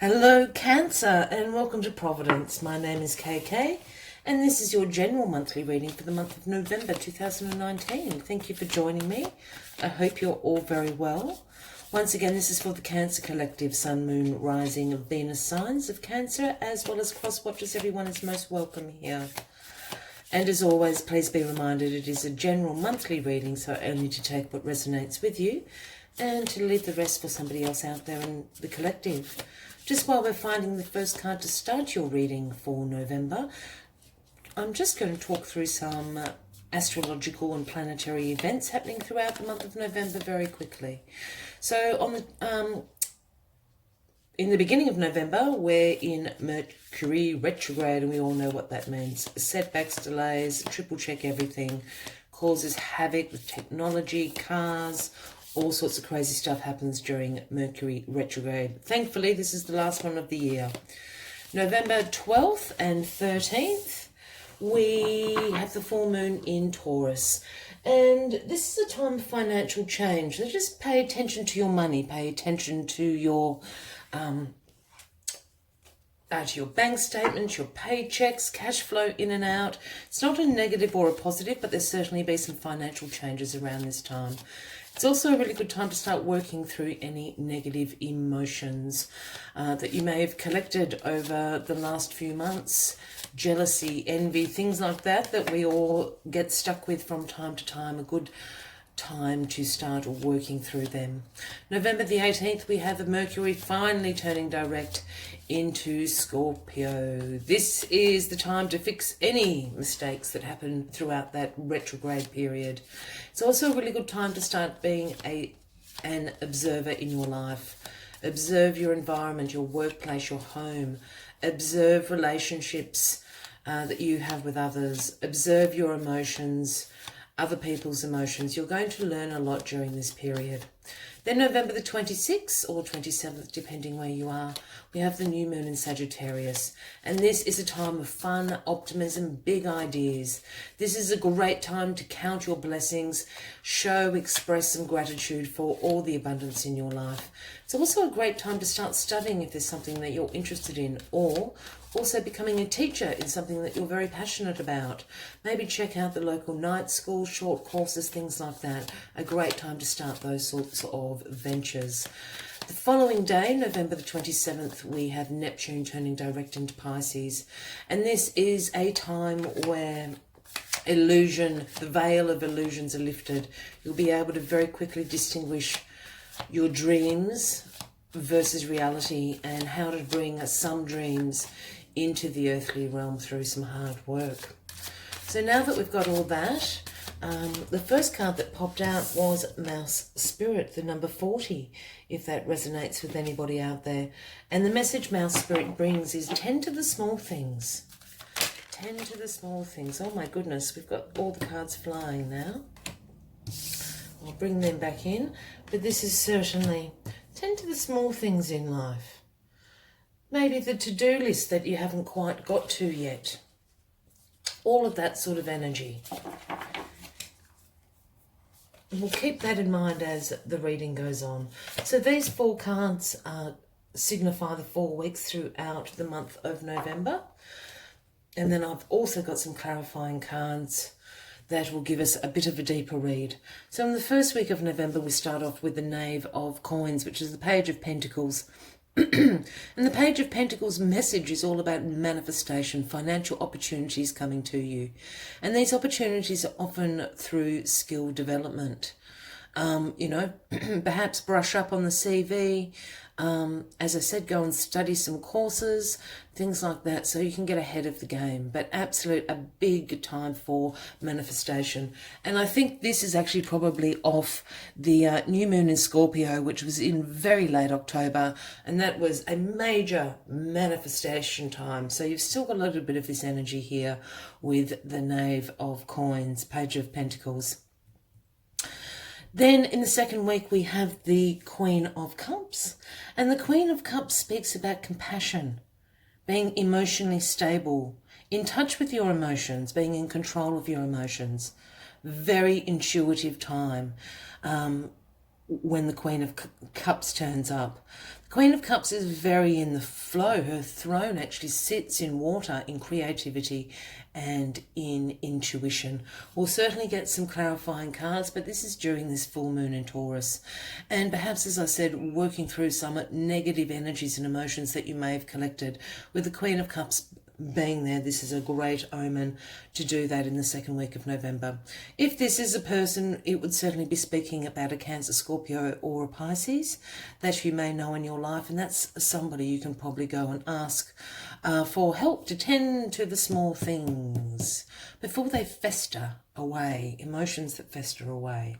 Hello Cancer and welcome to Providence. My name is KK and this is your general monthly reading for the month of November 2019. Thank you for joining me. I hope you're all very well. Once again, this is for the Cancer Collective, Sun, Moon, Rising, Venus signs of Cancer, as well as cross-watchers. Everyone is most welcome here. And as always, please be reminded it is a general monthly reading, so only to take what resonates with you and to leave the rest for somebody else out there in the collective. Just while we're finding the first card to start your reading for November, I'm just going to talk through some astrological and planetary events happening throughout the month of November very quickly. So in the beginning of November, we're in Mercury retrograde, and we all know what that means. Setbacks, delays, triple check everything, causes havoc with technology, cars, all sorts of crazy stuff happens during Mercury retrograde. Thankfully, this is the last one of the year. November 12th and 13th, we have the full moon in Taurus. And this is a time of financial change. So just pay attention to your money, pay attention to your bank statements, your paychecks, cash flow in and out. It's not a negative or a positive, but there'll certainly be some financial changes around this time. It's also a really good time to start working through any negative emotions that you may have collected over the last few months. Jealousy, envy, things like that that we all get stuck with from time to time. A good time to start working through them. November the 18th, we have Mercury finally turning direct into Scorpio. This is the time to fix any mistakes that happen throughout that retrograde period. It's also a really good time to start being an observer in your life. Observe your environment, your workplace, your home. Observe relationships that you have with others. Observe your emotions, other people's emotions. You're going to learn a lot during this period. Then November the 26th or 27th, depending where you are, we have the new moon in Sagittarius. And this is a time of fun, optimism, big ideas. This is a great time to count your blessings, express some gratitude for all the abundance in your life. It's also a great time to start studying if there's something that you're interested in, or also becoming a teacher in something that you're very passionate about. Maybe check out the local night school, short courses, things like that. A great time to start those sorts of ventures. The following day, November the 27th, we have Neptune turning direct into Pisces. And this is a time where the veil of illusions are lifted. You'll be able to very quickly distinguish your dreams versus reality and how to bring some dreams into the earthly realm through some hard work. So now that we've got all that, the first card that popped out was Mouse Spirit, the number 40, if that resonates with anybody out there. And the message Mouse Spirit brings is tend to the small things. Tend to the small things. Oh my goodness, we've got all the cards flying now. I'll bring them back in. But this is certainly tend to the small things in life. Maybe the to-do list that you haven't quite got to yet. All of that sort of energy. We'll keep that in mind as the reading goes on. So these 4 cards signify the 4 weeks throughout the month of November. And then I've also got some clarifying cards that will give us a bit of a deeper read. So in the first week of November, we start off with the Knave of Coins, which is the Page of Pentacles. And the Page of Pentacles message is all about manifestation, financial opportunities coming to you. And these opportunities are often through skill development. Perhaps brush up on the CV. As I said, go and study some courses, things like that, so you can get ahead of the game. But a big time for manifestation. And I think this is actually probably off the new moon in Scorpio, which was in very late October. And that was a major manifestation time. So you've still got a little bit of this energy here with the Knave of Coins, Page of Pentacles. Then in the second week, we have the Queen of Cups. And the Queen of Cups speaks about compassion, being emotionally stable, in touch with your emotions, being in control of your emotions. Very intuitive time. when the Queen of Cups turns up. The Queen of Cups is very in the flow. Her throne actually sits in water, in creativity and in intuition. We'll certainly get some clarifying cards, but this is during this full moon in Taurus. And perhaps, as I said, working through some negative energies and emotions that you may have collected. With the Queen of Cups being there, this is a great omen to do that in the second week of November. If this is a person, it would certainly be speaking about a Cancer, Scorpio or a Pisces that you may know in your life, and that's somebody you can probably go and ask for help to tend to the small things before they fester away, emotions that fester away.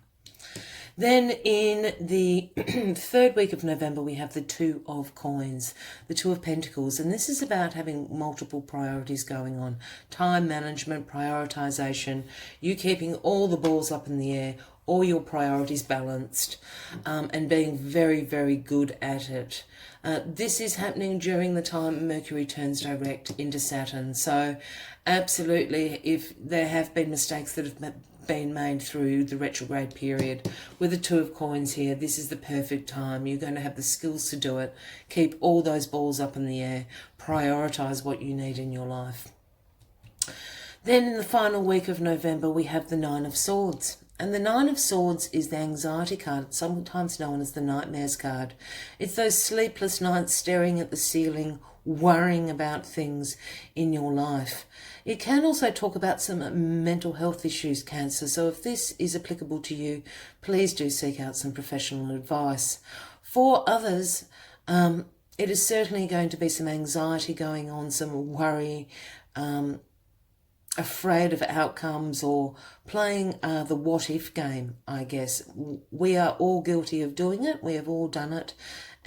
Then in the third week of November, we have the Two of Coins, the Two of Pentacles. And this is about having multiple priorities going on. Time management, prioritization, you keeping all the balls up in the air, all your priorities balanced, and being very, very good at it. This is happening during the time Mercury turns direct into Saturn. So absolutely, if there have been mistakes that have been made through the retrograde period, with the Two of Coins here, this is the perfect time. You're going to have the skills to do it. Keep all those balls up in the air. Prioritize what you need in your life. Then in the final week of November, we have the Nine of Swords. And the Nine of Swords is the anxiety card, sometimes known as the Nightmares card. It's those sleepless nights staring at the ceiling, worrying about things in your life. It can also talk about some mental health issues, Cancer. So if this is applicable to you, please do seek out some professional advice. For others, it is certainly going to be some anxiety going on, some worry, afraid of outcomes, or playing the what if game, I guess. We are all guilty of doing it. We have all done it.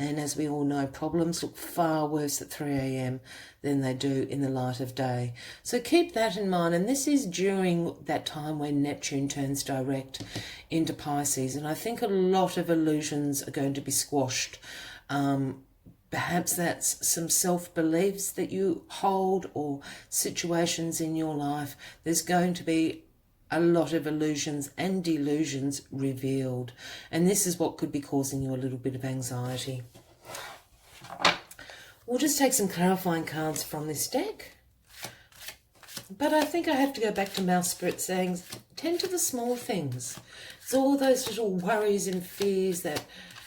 And as we all know, problems look far worse at 3 a.m. than they do in the light of day. So keep that in mind. And this is during that time when Neptune turns direct into Pisces. And I think a lot of illusions are going to be squashed. Perhaps that's some self-beliefs that you hold, or situations in your life. There's going to be a lot of illusions and delusions revealed. And this is what could be causing you a little bit of anxiety. We'll just take some clarifying cards from this deck. But I think I have to go back to Mouse Spirit saying, tend to the small things. It's all those little worries and fears, that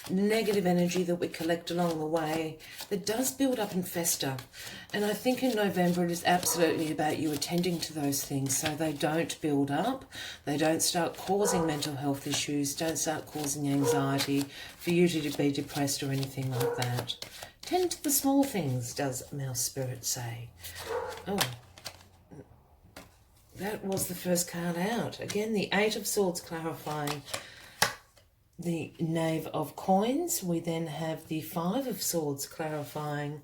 negative energy that we collect along the way, that does build up and fester. And I think in November it is absolutely about you attending to those things so they don't build up, they don't start causing mental health issues, don't start causing anxiety, for you to be depressed or anything like that. Tend to the small things, does Mouse Spirit say. Oh, that was the first card out. Again, the Eight of Swords clarifying the Knave of Coins. We then have the Five of Swords clarifying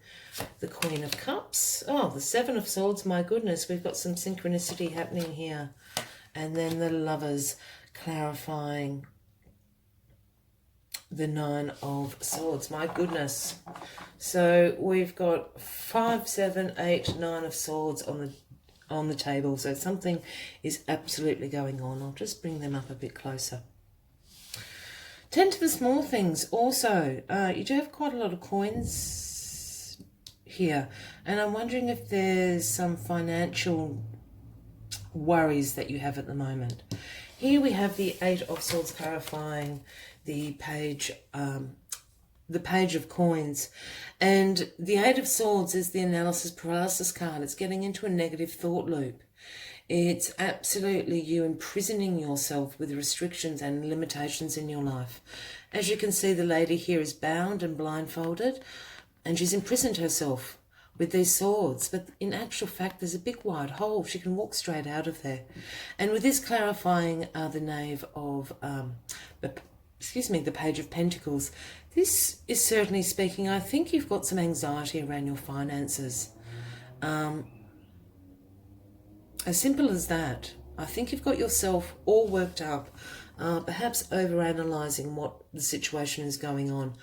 the Queen of Cups. Oh, the Seven of Swords, my goodness, we've got some synchronicity happening here. And then the Lovers clarifying the Nine of Swords, my goodness. So we've got 5, 7, 8, 9 of Swords on the table. So something is absolutely going on. I'll just bring them up a bit closer. Tend to the small things also. You do have quite a lot of coins here. And I'm wondering if there's some financial worries that you have at the moment. Here we have the Eight of Swords clarifying the Page of Coins. And the Eight of Swords is the analysis paralysis card. It's getting into a negative thought loop. It's absolutely you imprisoning yourself with restrictions and limitations in your life. As you can see, the lady here is bound and blindfolded, and she's imprisoned herself with these swords. But in actual fact, there's a big wide hole. She can walk straight out of there. And with this clarifying the Knave of, the Page of Pentacles, this is certainly speaking, I think you've got some anxiety around your finances. As simple as that. I think you've got yourself all worked up, perhaps overanalyzing what the situation is going on.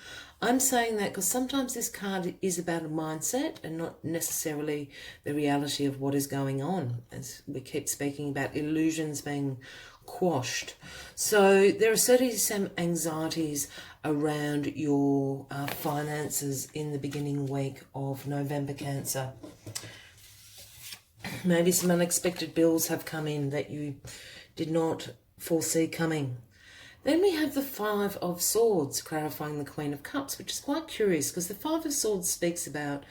I'm saying that because sometimes this card is about a mindset and not necessarily the reality of what is going on. As we keep speaking about illusions being quashed. So there are certainly some anxieties around your finances in the beginning week of November, Cancer. Maybe some unexpected bills have come in that you did not foresee coming. Then we have the Five of Swords, clarifying the Queen of Cups, which is quite curious because the Five of Swords speaks about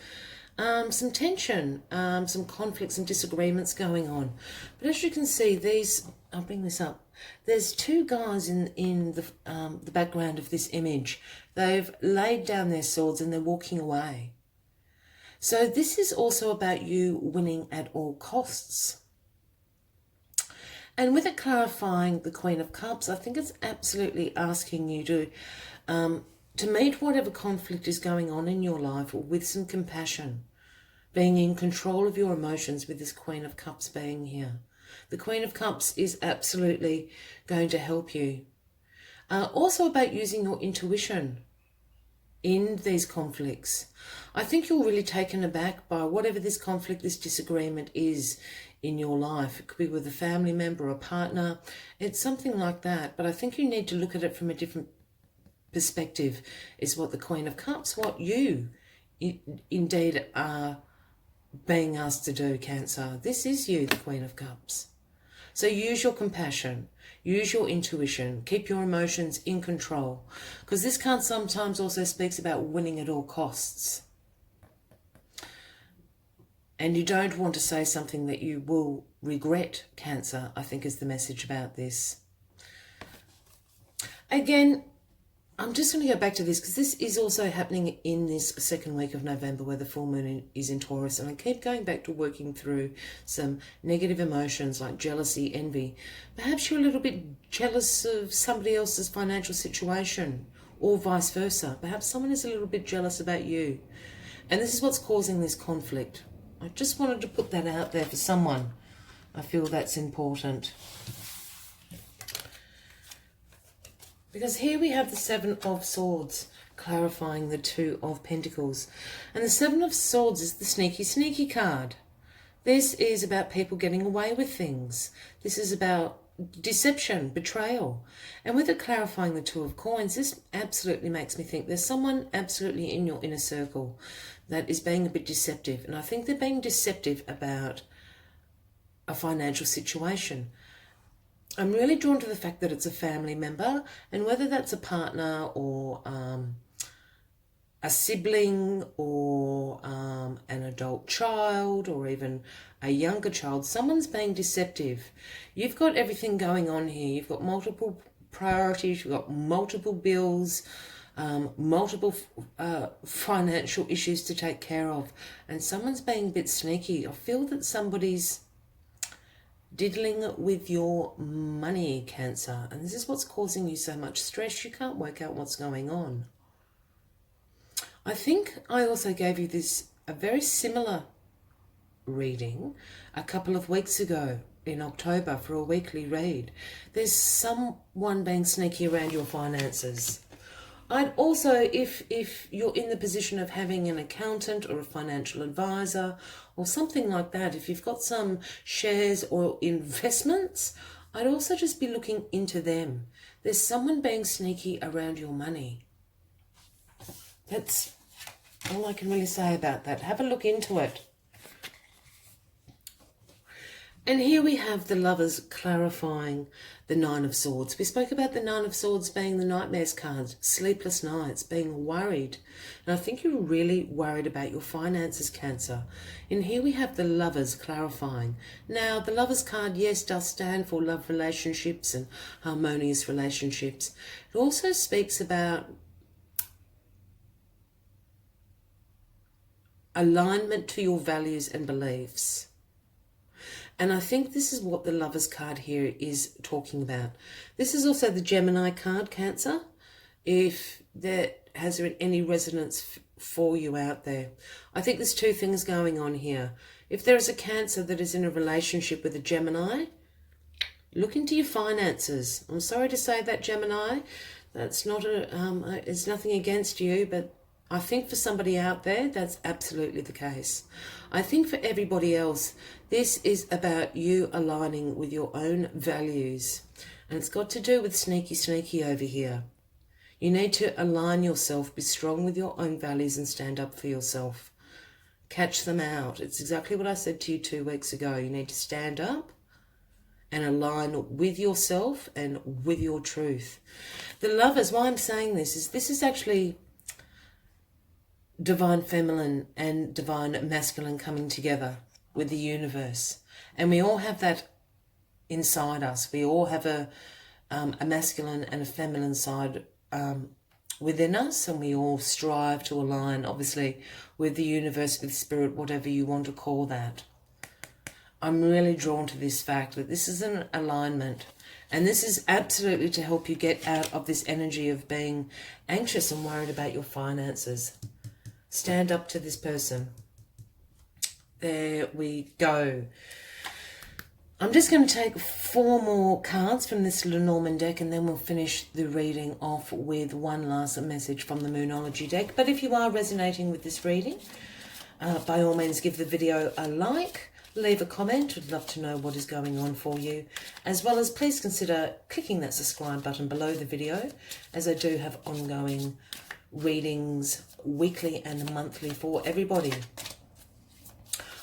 some tension, some conflicts and disagreements going on. But as you can see, I'll bring this up. There's two guys in the background of this image. They've laid down their swords and they're walking away. So this is also about you winning at all costs. And with it clarifying the Queen of Cups, I think it's absolutely asking you to meet whatever conflict is going on in your life with some compassion, being in control of your emotions with this Queen of Cups being here. The Queen of Cups is absolutely going to help you. Also about using your intuition in these conflicts. I think you're really taken aback by whatever this conflict, this disagreement is in your life. It could be with a family member or a partner. It's something like that. But I think you need to look at it from a different perspective, is what the Queen of Cups, what you indeed are being asked to do, Cancer. This is you, the Queen of Cups. So use your compassion, use your intuition, keep your emotions in control, because this card sometimes also speaks about winning at all costs. And you don't want to say something that you will regret, Cancer, I think is the message about this. Again, I'm just going to go back to this because this is also happening in this second week of November where the full moon is in Taurus, and I keep going back to working through some negative emotions like jealousy, envy. Perhaps you're a little bit jealous of somebody else's financial situation or vice versa. Perhaps someone is a little bit jealous about you. And this is what's causing this conflict. I just wanted to put that out there for someone. I feel that's important. Because here we have the Seven of Swords, clarifying the Two of Pentacles. And the Seven of Swords is the sneaky, sneaky card. This is about people getting away with things. This is about deception, betrayal. And with it clarifying the Two of Coins, this absolutely makes me think there's someone absolutely in your inner circle that is being a bit deceptive. And I think they're being deceptive about a financial situation. I'm really drawn to the fact that it's a family member, and whether that's a partner or a sibling or an adult child or even a younger child, someone's being deceptive. You've got everything going on here. You've got multiple priorities, you've got multiple bills, multiple financial issues to take care of, and someone's being a bit sneaky. I feel that somebody's diddling with your money, Cancer, and this is what's causing you so much stress. You can't work out what's going on. I think I also gave you a very similar reading a couple of weeks ago in October for a weekly read. There's someone being sneaky around your finances. I'd also, if you're in the position of having an accountant or a financial advisor or something like that, if you've got some shares or investments, I'd also just be looking into them. There's someone being sneaky around your money. That's all I can really say about that. Have a look into it. And here we have the Lovers clarifying the Nine of Swords. We spoke about the Nine of Swords being the Nightmares card, sleepless nights, being worried. And I think you're really worried about your finances, Cancer. And here we have the Lovers clarifying. Now, the Lovers card, yes, does stand for love relationships and harmonious relationships. It also speaks about alignment to your values and beliefs. And I think this is what the Lovers card here is talking about. This is also the Gemini card, Cancer, if that has any resonance for you out there. I think there's two things going on here. If there is a Cancer that is in a relationship with a Gemini, look into your finances. I'm sorry to say that, Gemini. That's not it's nothing against you, but I think for somebody out there, that's absolutely the case. I think for everybody else, this is about you aligning with your own values. And it's got to do with sneaky, sneaky over here. You need to align yourself, be strong with your own values and stand up for yourself. Catch them out. It's exactly what I said to you 2 weeks ago. You need to stand up and align with yourself and with your truth. The Lovers, why I'm saying this is actually divine feminine and divine masculine coming together with the universe. And we all have that inside us. We all have a masculine and a feminine side within us, and we all strive to align, obviously, with the universe, with spirit, whatever you want to call that. I'm really drawn to this fact that this is an alignment, and this is absolutely to help you get out of this energy of being anxious and worried about your finances. Stand up to this person. There we go. I'm just going to take 4 more cards from this Lenormand deck, and then we'll finish the reading off with one last message from the Moonology deck. But if you are resonating with this reading, by all means give the video a like, leave a comment. I'd love to know what is going on for you, as well as please consider clicking that subscribe button below the video, as I do have ongoing readings weekly and monthly for everybody.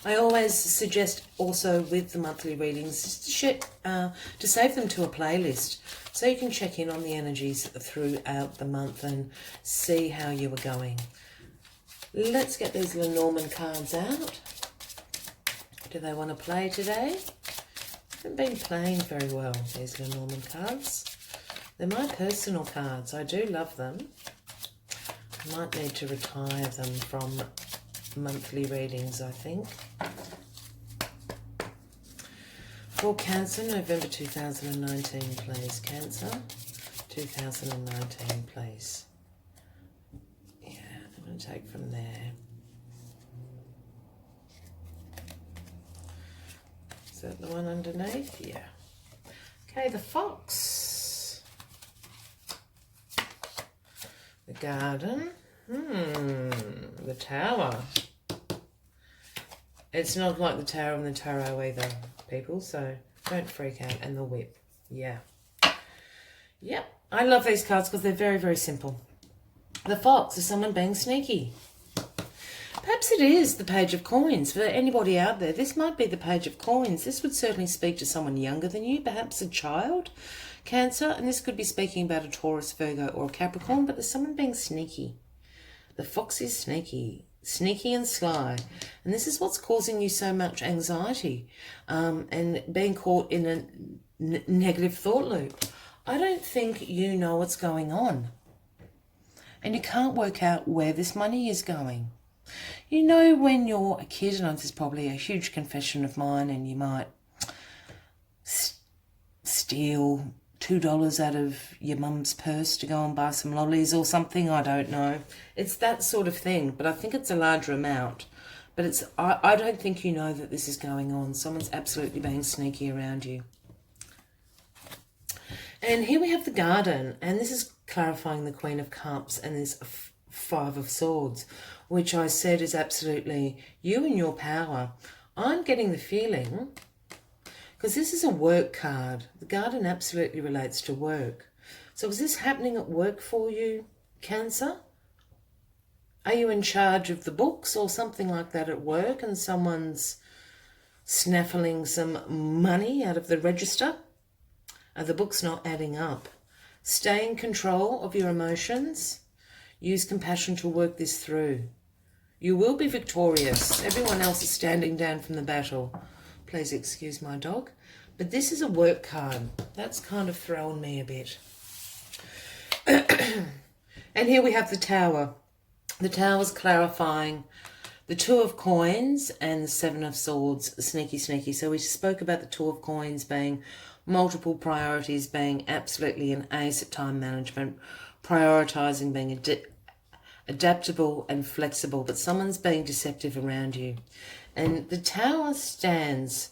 I always suggest also with the monthly readings just to save them to a playlist so you can check in on the energies throughout the month and see how you are going. Let's get these Lenormand cards out. Do they want to play today? Haven't been playing very well, these Lenormand cards. They're my personal cards. I do love them. I might need to retire them from monthly readings, I think. For Cancer, November 2019, please. Cancer, 2019, please. Yeah, I'm going to take from there. Is that the one underneath? Yeah. Okay, the Fox. The Garden. The Tower. It's not like the Tower and the Tarot either, people, so don't freak out. And the Whip. Yeah. Yep. I love these cards because they're very, very simple. The Fox is someone being sneaky. Perhaps it is the Page of Coins. For anybody out there, this might be the Page of Coins. This would certainly speak to someone younger than you, perhaps a child, Cancer, and this could be speaking about a Taurus, Virgo, or a Capricorn, but there's someone being sneaky. The Fox is sneaky. Sneaky and sly. And this is what's causing you so much anxiety and being caught in a negative thought loop. I don't think you know what's going on. And you can't work out where this money is going. You know, when you're a kid, and this is probably a huge confession of mine, and you might steal $2 out of your mum's purse to go and buy some lollies or something, I don't know. It's that sort of thing, but I think it's a larger amount. But it's I don't think you know that this is going on. Someone's absolutely being sneaky around you. And here we have the Garden, and this is clarifying the Queen of Cups, and there's a Five of Swords, which I said is absolutely you and your power. I'm getting the feeling, because this is a work card, the Garden absolutely relates to work. So is this happening at work for you, Cancer? Are you in charge of the books or something like that at work, and someone's snaffling some money out of the register? Are the books not adding up? Stay in control of your emotions. Use compassion to work this through. You will be victorious. Everyone else is standing down from the battle. Please excuse my dog. But this is a work card. That's kind of thrown me a bit. And here we have the Tower. The Tower's clarifying the Two of Coins and the Seven of Swords. Sneaky, sneaky. So we spoke about the Two of Coins being multiple priorities, being absolutely an ace at time management, prioritising, being adaptable and flexible, but someone's being deceptive around you. And the Tower stands,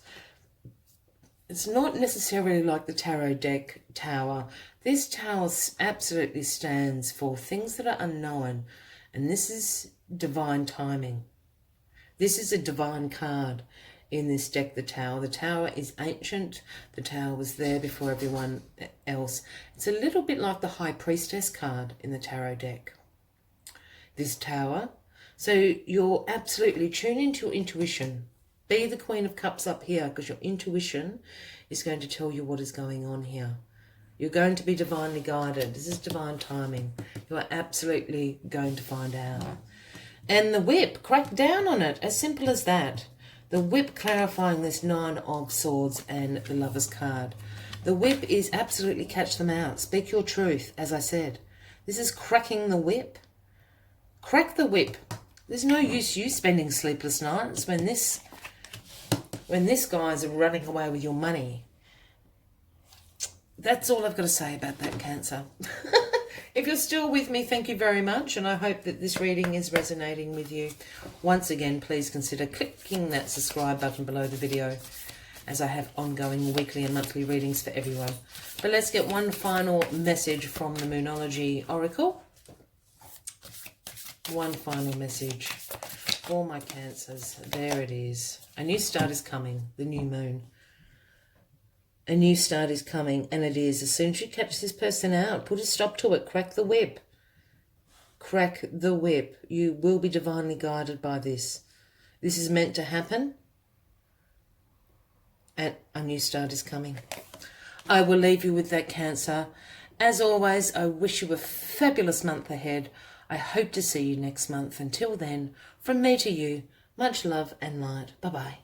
it's not necessarily like the tarot deck Tower. This Tower absolutely stands for things that are unknown, And this is divine timing. This is a divine card in this deck, the Tower. The Tower is ancient. The Tower was there before everyone else. It's a little bit like the High Priestess card in the Tarot deck. This Tower. So you're absolutely tune into your intuition. Be the Queen of Cups up here, because your intuition is going to tell you what is going on here. You're going to be divinely guided. This is divine timing. You are absolutely going to find out. And the Whip, crack down on it. As simple as that. The Whip clarifying this 9 of Swords and the Lover's card. The Whip is absolutely catch them out. Speak your truth, as I said. This is cracking the whip. Crack the whip. There's no use you spending sleepless nights when this guy's running away with your money. That's all I've got to say about that, Cancer. If you're still with me, thank you very much, and I hope that this reading is resonating with you. Once again, please consider clicking that subscribe button below the video, as I have ongoing weekly and monthly readings for everyone. But let's get one final message from the Moonology Oracle. One final message for my Cancers. There it is. A new start is coming, the new moon. A new start is coming, and it is. As soon as you catch this person out, put a stop to it. Crack the whip. Crack the whip. You will be divinely guided by this. This is meant to happen, and a new start is coming. I will leave you with that, Cancer. As always, I wish you a fabulous month ahead. I hope to see you next month. Until then, from me to you, much love and light. Bye-bye.